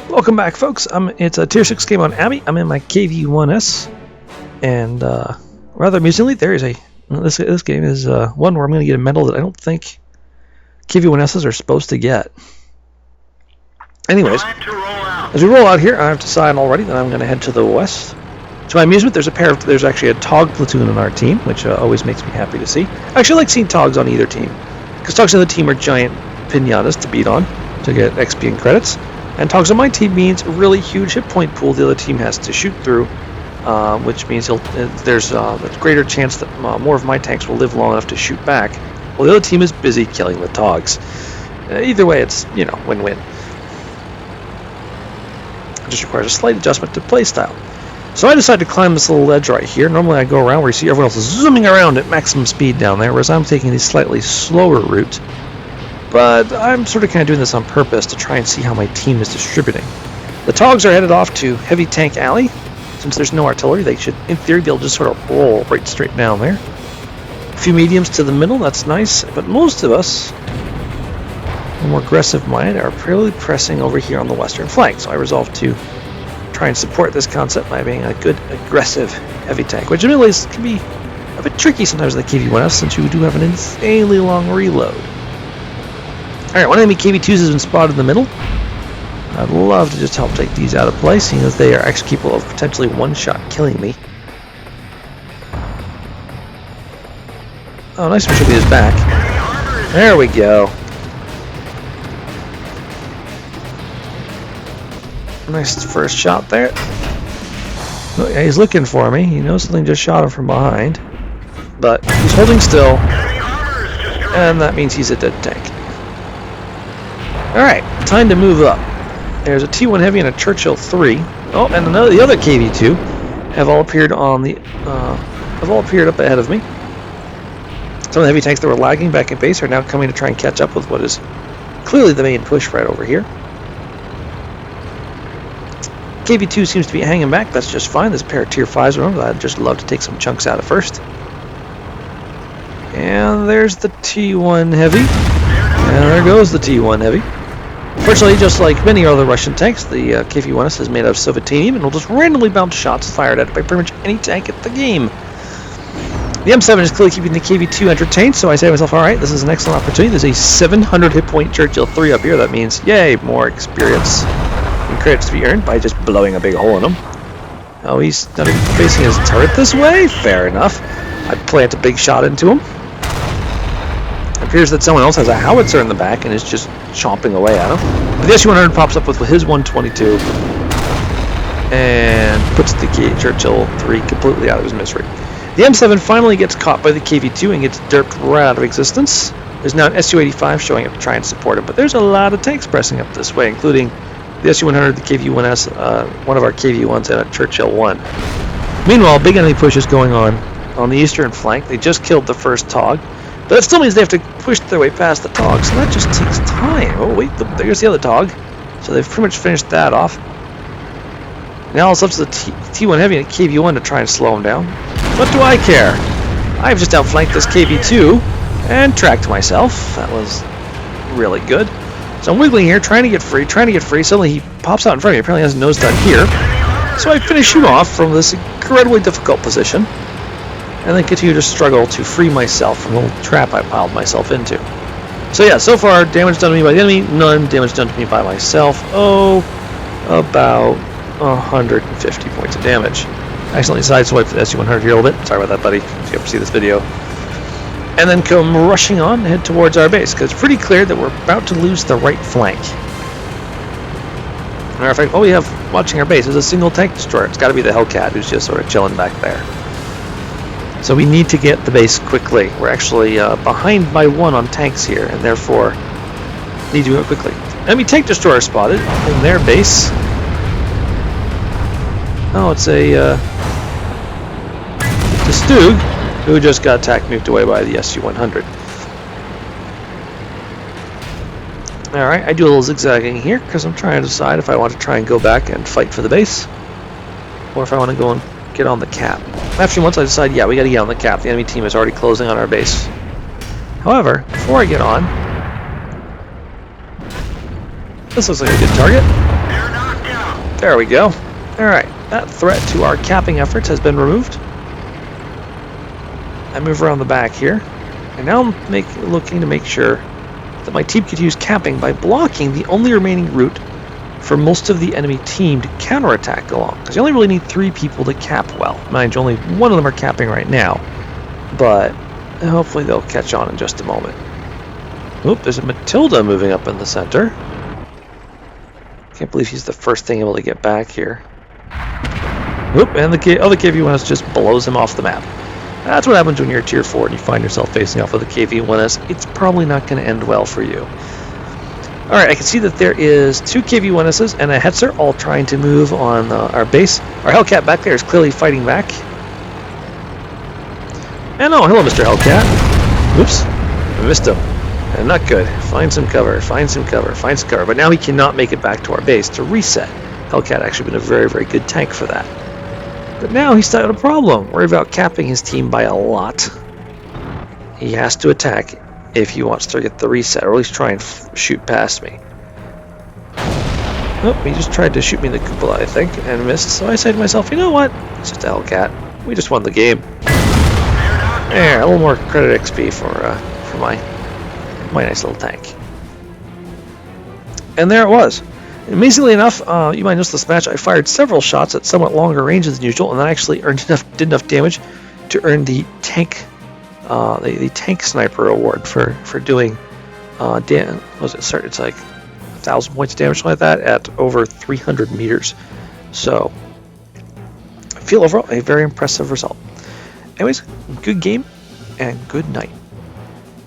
Welcome back, folks. It's a Tier 6 game on Abby. I'm in my KV-1s, and rather amusingly, there is this game is one where I'm going to get a medal that I don't think KV-1s are supposed to get. Anyways, as we roll out here, I've decided already that I'm going to head to the west. To my amusement, there's actually a Tog platoon on our team, which always makes me happy to see. I actually like seeing Togs on either team, because Togs on the team are giant pinatas to beat on to get XP and credits. And Togs on my team means a really huge hit point pool the other team has to shoot through, which means there's a greater chance that more of my tanks will live long enough to shoot back, while the other team is busy killing the Togs. Either way, it's, win-win. It just requires a slight adjustment to playstyle. So I decided to climb this little ledge right here. Normally I go around where you see everyone else zooming around at maximum speed down there, whereas I'm taking the slightly slower route. But I'm sort of kind of doing this on purpose to try and see how my team is distributing. The Togs are headed off to Heavy Tank Alley. Since there's no artillery, they should, in theory, be able to just sort of roll right straight down there. A few mediums to the middle, that's nice. But most of us, the more aggressive minded, are purely pressing over here on the western flank. So I resolved to try and support this concept by being a good, aggressive heavy tank, which admittedly can be a bit tricky sometimes in the KV-1s since you do have an insanely long reload. Alright, one enemy KV-2s has been spotted in the middle. I'd love to just help take these out of play, seeing as they are actually capable of potentially one-shot killing me. Oh, nice to be his back. There we go. Nice first shot there. Oh, yeah, he's looking for me. He knows something just shot him from behind. But he's holding still. And that means he's a dead tank. Alright, time to move up. There's a T1 Heavy and a Churchill 3. Oh, and the other KV-2 have all appeared up ahead of me. Some of the heavy tanks that were lagging back at base are now coming to try and catch up with what is clearly the main push right over here. KV-2 seems to be hanging back. That's just fine. There's a pair of Tier 5s around that I'd just love to take some chunks out of first. And there's the T1 Heavy. And there goes the T1 Heavy. Fortunately, just like many other Russian tanks, the KV-1s is made out of Sovietanium and will just randomly bounce shots fired at it by pretty much any tank at the game. The M7 is clearly keeping the KV-2 entertained, so I say to myself, alright, this is an excellent opportunity. There's a 700 hit point Churchill 3 up here. That means, yay, more experience and credits to be earned by just blowing a big hole in him. Oh, he's not even facing his turret this way? Fair enough. I'd plant a big shot into him. It appears that someone else has a howitzer in the back and is just chomping away at him. But the SU-100 pops up with his 122 and puts the Churchill 3 completely out of his misery. The M7 finally gets caught by the KV-2 and gets derped right out of existence. There's now an Su-85 showing up to try and support him, but there's a lot of tanks pressing up this way, including the Su-100, the KV-1s, one of our KV-1s, and a Churchill 1. Meanwhile, big enemy push is going on the eastern flank. They just killed the first Tog, but that still means they have to push their way past the Tog, so that just takes time. Oh wait, there's the other Tog. So they've pretty much finished that off. Now it's up to the T1 Heavy and KV-1 to try and slow him down. What do I care? I've just outflanked this KV-2 and tracked myself. That was really good. So I'm wiggling here, trying to get free. Suddenly he pops out in front of me. Apparently he has a nose down here. So I finish him off from this incredibly difficult position, and then continue to struggle to free myself from the little trap I piled myself into. So yeah, so far, damage done to me by the enemy, none damage done to me by myself. Oh, about 150 points of damage. I accidentally sideswiped the Su-100 here a little bit. Sorry about that, buddy, if you ever see this video. And then come rushing on and head towards our base, because it's pretty clear that we're about to lose the right flank. Matter of fact, what we have watching our base is a single tank destroyer. It's got to be the Hellcat who's just sort of chilling back there. So we need to get the base quickly. We're actually behind by one on tanks here, and therefore need to move quickly. Enemy tank destroyer spotted in their base. Oh, it's a Stug, who just got attack nuked away by the Su-100. Alright, I do a little zigzagging here because I'm trying to decide if I want to try and go back and fight for the base, or if I want to go and get on the cap. Actually, once I decide, yeah, we got to get on the cap. The enemy team is already closing on our base. However, before I get on, this looks like a good target. There we go. Alright, that threat to our capping efforts has been removed. I move around the back here. And now I'm looking to make sure that my team could use capping by blocking the only remaining route for most of the enemy team to counterattack along. Because you only really need 3 people to cap well. Mind you, only 1 of them are capping right now. But hopefully they'll catch on in just a moment. Oop, there's a Matilda moving up in the center. Can't believe he's the first thing able to get back here. Oop, and the other KV-1s just blows him off the map. That's what happens when you're tier 4 and you find yourself facing off with a KV-1s. It's probably not going to end well for you. Alright, I can see that there is 2 KV-1s and a Hetzer all trying to move on our base. Our Hellcat back there is clearly fighting back. And oh, hello Mr. Hellcat. Oops, I missed him. And not good. Find some cover, find some cover, find some cover. But now he cannot make it back to our base to reset. Hellcat actually been a very, very good tank for that. But now he's got a problem. Worry about capping his team by a lot. He has to attack if he wants to get the reset, or at least try and shoot past me. Oh, he just tried to shoot me in the cupola, I think, and missed. So I said to myself, you know what? It's just a Hellcat. We just won the game. There, a little more credit XP for my nice little tank. And there it was. Amazingly enough, you might notice this match, I fired several shots at somewhat longer ranges than usual, and that actually did enough damage to earn the tank tank sniper award for doing it's like 1,000 points of damage, something like that, at over 300 meters. So I feel overall a very impressive result. Anyways, good game and good night.